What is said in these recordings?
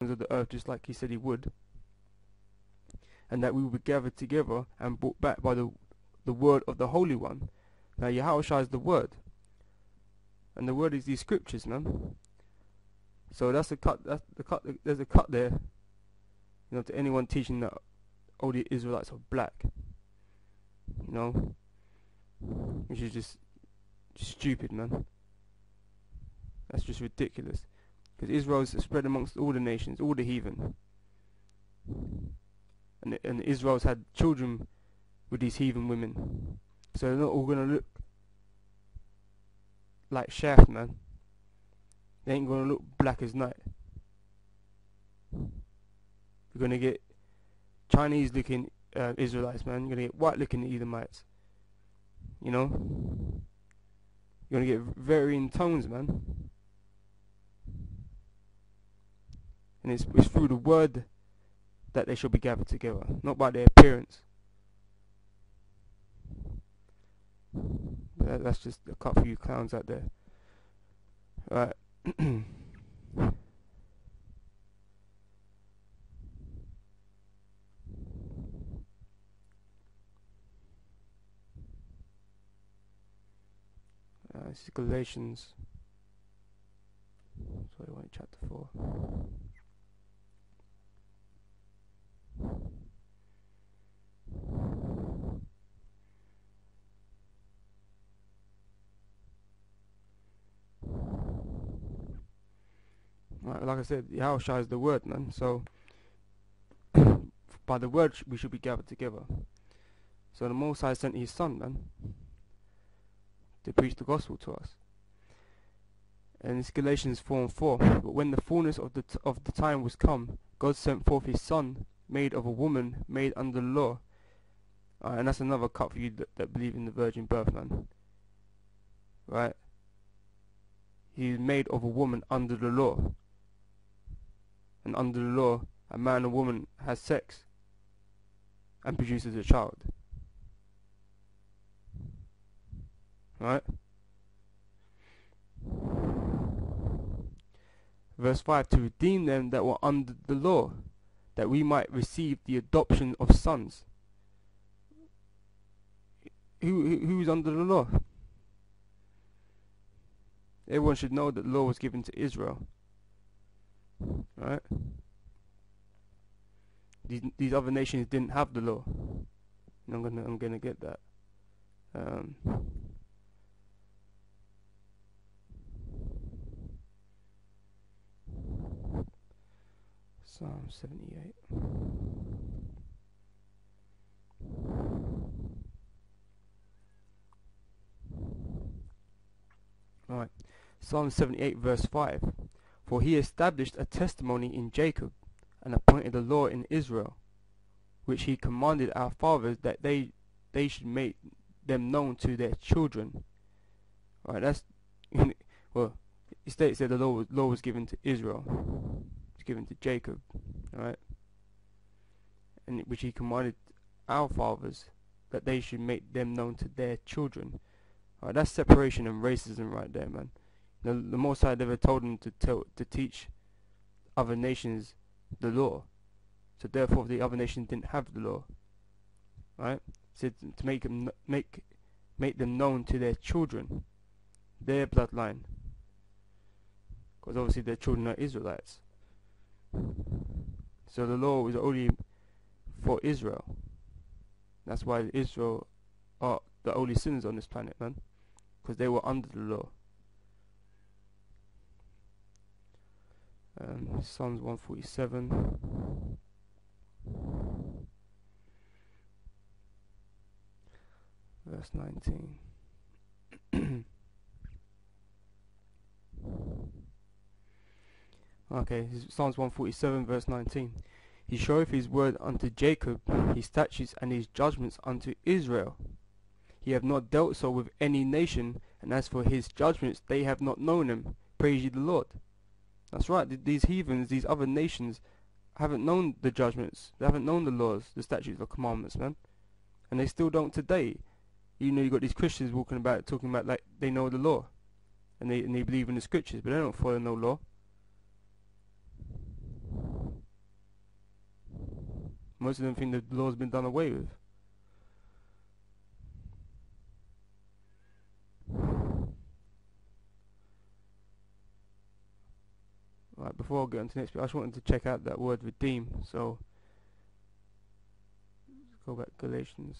of the earth just like he said he would, and that we would be gathered together and brought back by the word of the Holy One. Now Yahushua is the word, and the word is these scriptures, man. So that's the cut. That's the cut. There's a cut there, you know, to anyone teaching that all the Israelites are black, you know, which is just stupid, man. That's just ridiculous. Because Israel is spread amongst all the nations, all the heathen, and Israel's had children with these heathen women, so they're not all gonna look like Shaft, man. They ain't gonna look black as night. You're gonna get Chinese looking Israelites, man. You're gonna get white looking Edomites. You know, you're gonna get varying tones, man. And it's through the word that they shall be gathered together, not by their appearance. That's just a cut for you clowns out there. Right. This is Galatians. Sorry, I went chapter 4. Right, like I said, Yahushua is the word, man. So by the word we should be gathered together. So the Most High sent his son, man, to preach the gospel to us. And it's Galatians 4:4. But when the fullness of the time was come, God sent forth his son, made of a woman, made under the law. And that's another cut for you that believe in the virgin birth, man. Right? He is made of a woman under the law. And under the law, a man and woman has sex and produces a child. Right? Verse 5, to redeem them that were under the law, that we might receive the adoption of sons. Who's under the law? Everyone should know that the law was given to Israel. Right? These other nations didn't have the law. And I'm gonna get that. Psalm 78. Alright. Psalm 78 verse 5. For he established a testimony in Jacob, and appointed a law in Israel, which he commanded our fathers that they should make them known to their children. Alright, that's well, it states that the law was given to Israel. It's given to Jacob, alright? And which he commanded our fathers that they should make them known to their children. Alright, that's separation and racism right there, man. The Most High never told them to teach other nations the law, so therefore the other nations didn't have the law, right? Said to make them known to their children, their bloodline, because obviously their children are Israelites. So the law was only for Israel. That's why Israel are the only sinners on this planet, man, because they were under the law. Psalms 147. Verse 19. Okay, Psalms 147 verse 19. He showeth his word unto Jacob, his statutes and his judgments unto Israel. He have not dealt so with any nation, and as for his judgments, they have not known him. Praise ye the Lord. That's right, these heathens, these other nations, haven't known the judgments. They haven't known the laws, the statutes, the commandments, man. And they still don't today. You know, you got these Christians talking about like they know the law, and they believe in the scriptures, but they don't follow no law. Most of them think the law's been done away with. Right, before I get on to the next bit, I just wanted to check out that word redeem. So, let's go back to Galatians.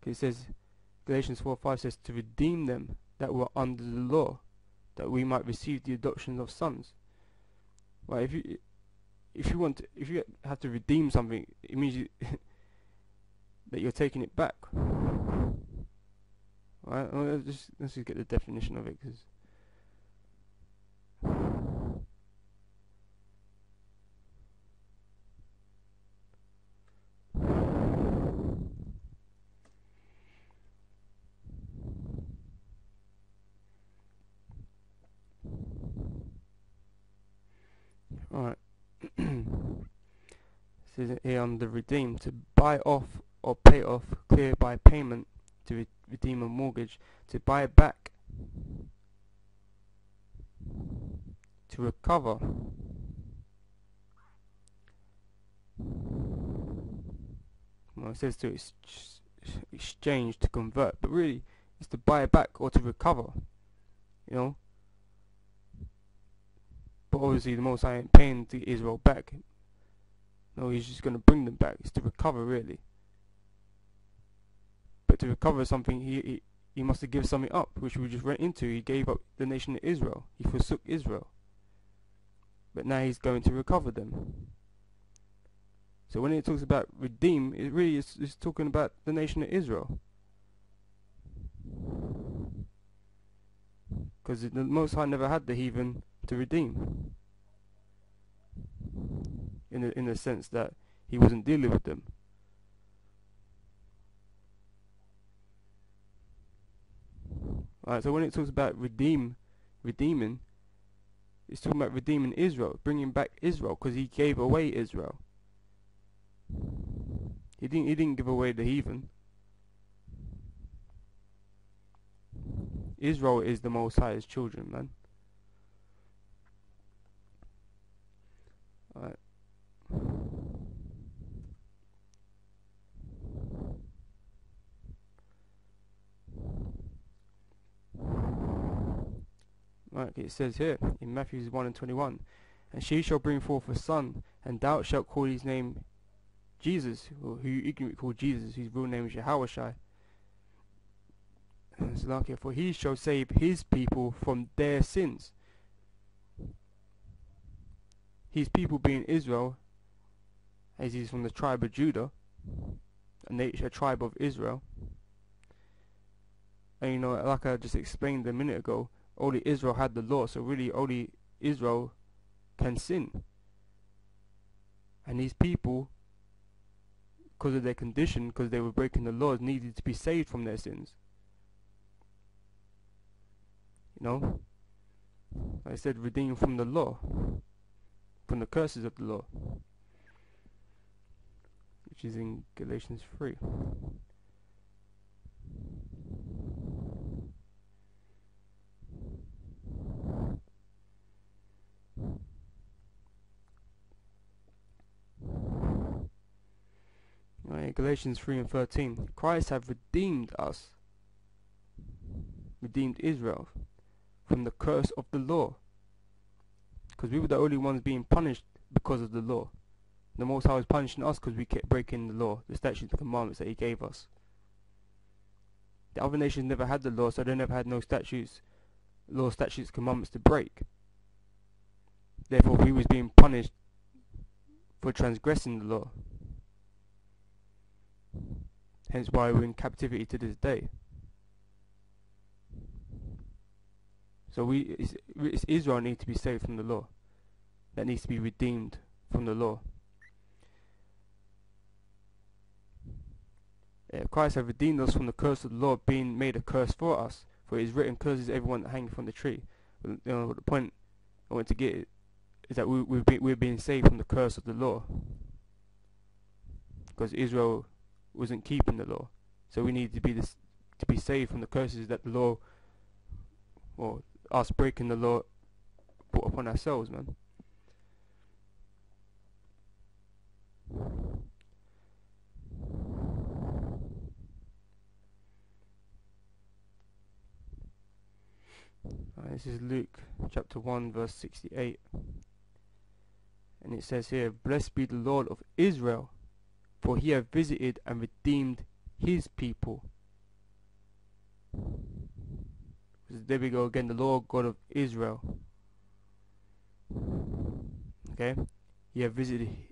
It says, Galatians 4:5 says, to redeem them that were under the law, that we might receive the adoption of sons. Right, if you have to redeem something, it means that you're taking it back. Right, well, let's just get the definition of it, because alright. It says here on the redeem, to buy off or pay off, clear by payment, to redeem a mortgage, to buy back, to recover, well, it says to exchange, to convert, but really it's to buy back or to recover, you know. But obviously the Most High ain't paying the Israel back. No, he's just going to bring them back. It's to recover, really. But to recover something, he must have given something up, which we just went into. He gave up the nation of Israel. He forsook Israel. But now he's going to recover them. So when it talks about redeem, it really is talking about the nation of Israel. Because the Most High never had the heathen to redeem. In the sense that he wasn't dealing with them. Alright, so when it talks about redeeming, it's talking about redeeming Israel, bringing back Israel, because he gave away Israel. He didn't give away the heathen. Israel is the Most High's children, man. Alright. Right, it says here in Matthew 1:21, and she shall bring forth a son, and thou shalt call his name Jesus, or who you can call Jesus, whose real name is Yahushua. It's like, for he shall save his people from their sins. His people being Israel, as he's from the tribe of Judah, a tribe of Israel. And you know, like I just explained a minute ago, only Israel had the law, so really only Israel can sin. And these people, because of their condition, because they were breaking the laws, needed to be saved from their sins. You know, I said redeemed from the law, from the curses of the law, which is in Galatians 3. Right, Galatians 3:13. Christ hath redeemed us, redeemed Israel, from the curse of the law. Because we were the only ones being punished because of the law. The Most High was punishing us because we kept breaking the law, the statutes, the commandments that he gave us. The other nations never had the law, so they never had no statutes, law, statutes, commandments to break. Therefore we was being punished for transgressing the law. Hence why we're in captivity to this day. So it's Israel needs to be saved from the law. That needs to be redeemed from the law. Christ hath redeemed us from the curse of the law, being made a curse for us. For it is written, curses everyone that hangeth on the tree. But, you know, the point I want to get is that we're being saved from the curse of the law. Because Israel wasn't keeping the law. So we need to be saved from the curses that the law, or us breaking the law put upon ourselves, man. This is Luke chapter 1 verse 68, and it says here, "Blessed be the Lord of Israel, for he hath visited and redeemed his people." There we go again, the Lord God of Israel. Okay, he hath visited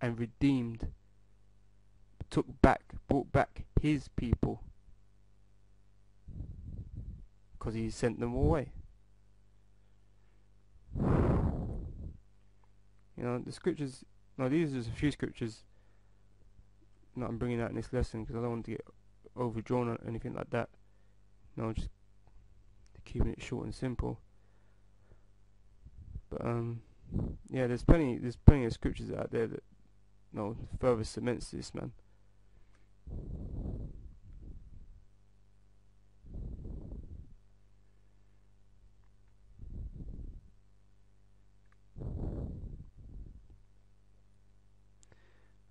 and redeemed, brought back his people, because he sent them away. You know, the scriptures, no, these are just a few scriptures that I'm bringing out in this lesson, because I don't want to get overdrawn or anything like that. No, just keeping it short and simple. But yeah, there's plenty of scriptures out there that, you know, further cements this, man.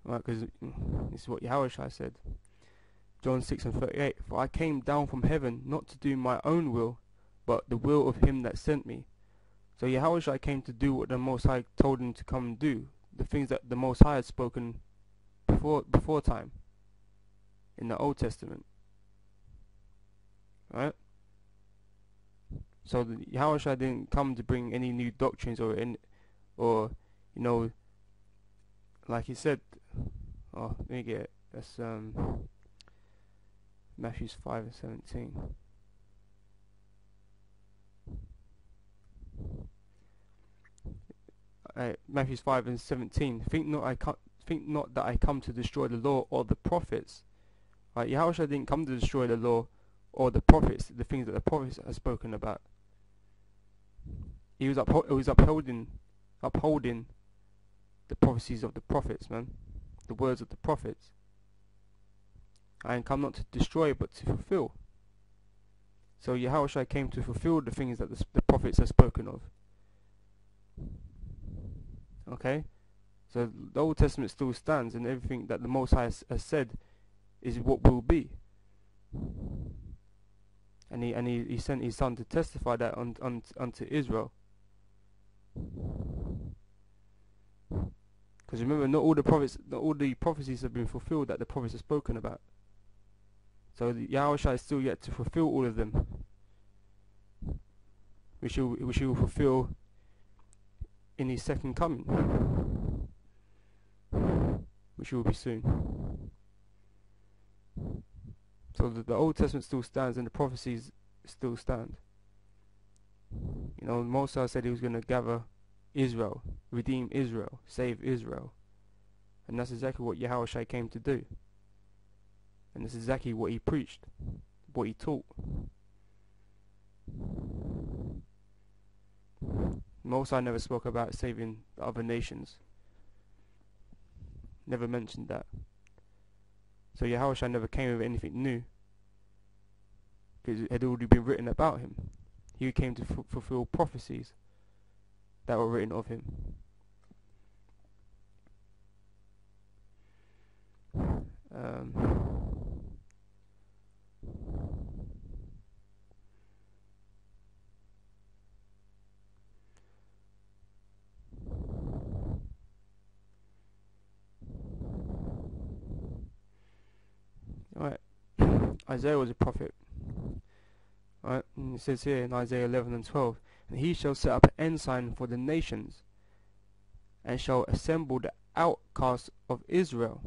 Right, because this is what Yahushua said. John 6:38, "For I came down from heaven not to do my own will, but the will of him that sent me." So Yahushua came to do what the Most High told him to come and do, the things that the Most High had spoken before time, in the Old Testament. Right? So Yahushua didn't come to bring any new doctrines or you know, like he said. Oh, let me get it. That's Matthew 5:17. Matthew 5:17. Think not that I come to destroy the law or the prophets. Right? Yahushua didn't come to destroy the law or the prophets, the things that the prophets have spoken about. He was upholding the prophecies of the prophets, man. The words of the prophets. I am come not to destroy but to fulfill. So Yahushua came to fulfill the things that the prophets have spoken of. Okay? So the Old Testament still stands, and everything that the Most High has said is what will be. And he sent his son to testify that unto Israel. Because remember, not all the prophecies have been fulfilled that the prophets have spoken about. So the Yahushua is still yet to fulfill all of them, which he will fulfill in his second coming, which will be soon. So the Old Testament still stands, and the prophecies still stand. You know, Moses said he was going to gather Israel, redeem Israel, save Israel, and that's exactly what Yahushua came to do. And that's exactly what he preached, what he taught. Moses never spoke about saving the other nations. Never mentioned that. So Yahushua never came with anything new, because it had already been written about him. He came to fulfill prophecies that were written of him. Alright, Isaiah was a prophet. Alright, and it says here in Isaiah 11:12, "And he shall set up an ensign for the nations, and shall assemble the outcasts of Israel,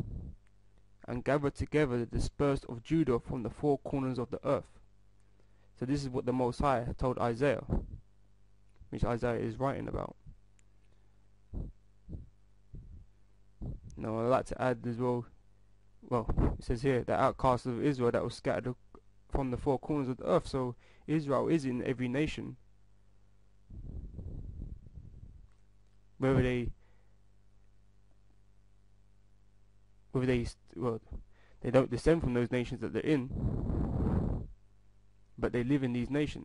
and gather together the dispersed of Judah from the four corners of the earth." So this is what the Most High had told Isaiah, which Isaiah is writing about. Now I'd like to add as well, it says here, the outcasts of Israel that was scattered from the four corners of the earth. So Israel is in every nation, whether they don't descend from those nations that they're in, but they live in these nations.